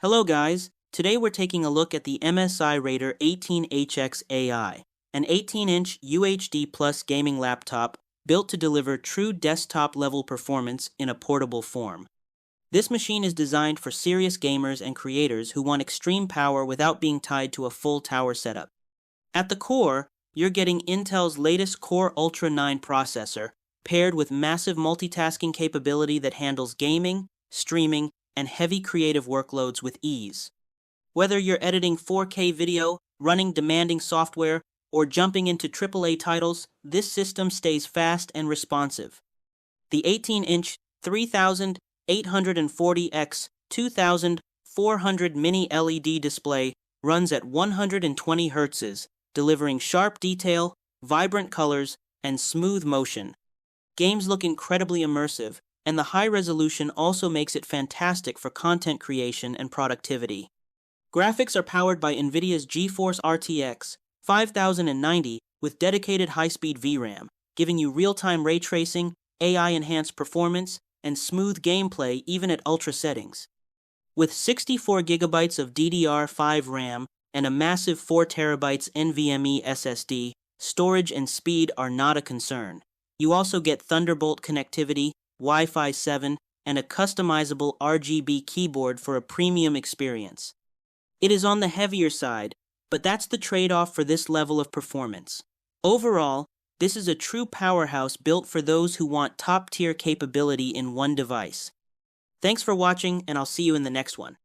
Hello guys, today we're taking a look at the MSI Raider 18HX AI, an 18-inch UHD Plus gaming laptop built to deliver true desktop-level performance in a portable form. This machine is designed for serious gamers and creators who want extreme power without being tied to a full tower setup. At the core, you're getting Intel's latest Core Ultra 9 processor, paired with massive multitasking capability that handles gaming, streaming, and heavy creative workloads with ease. Whether you're editing 4K video, running demanding software, or jumping into AAA titles, this system stays fast and responsive. The 18-inch 3840x 2400 mini LED display runs at 120 Hz, delivering sharp detail, vibrant colors, and smooth motion. Games look incredibly immersive, and the high resolution also makes it fantastic for content creation and productivity. Graphics are powered by NVIDIA's GeForce RTX 5090 with dedicated high-speed VRAM, giving you real-time ray tracing, AI-enhanced performance, and smooth gameplay even at ultra settings. With 64 GB of DDR5 RAM and a massive 4 TB NVMe SSD, storage and speed are not a concern. You also get Thunderbolt connectivity, Wi-Fi 7, and a customizable RGB keyboard for a premium experience. It is on the heavier side, but that's the trade-off for this level of performance. Overall, this is a true powerhouse built for those who want top-tier capability in one device. Thanks for watching, and I'll see you in the next one.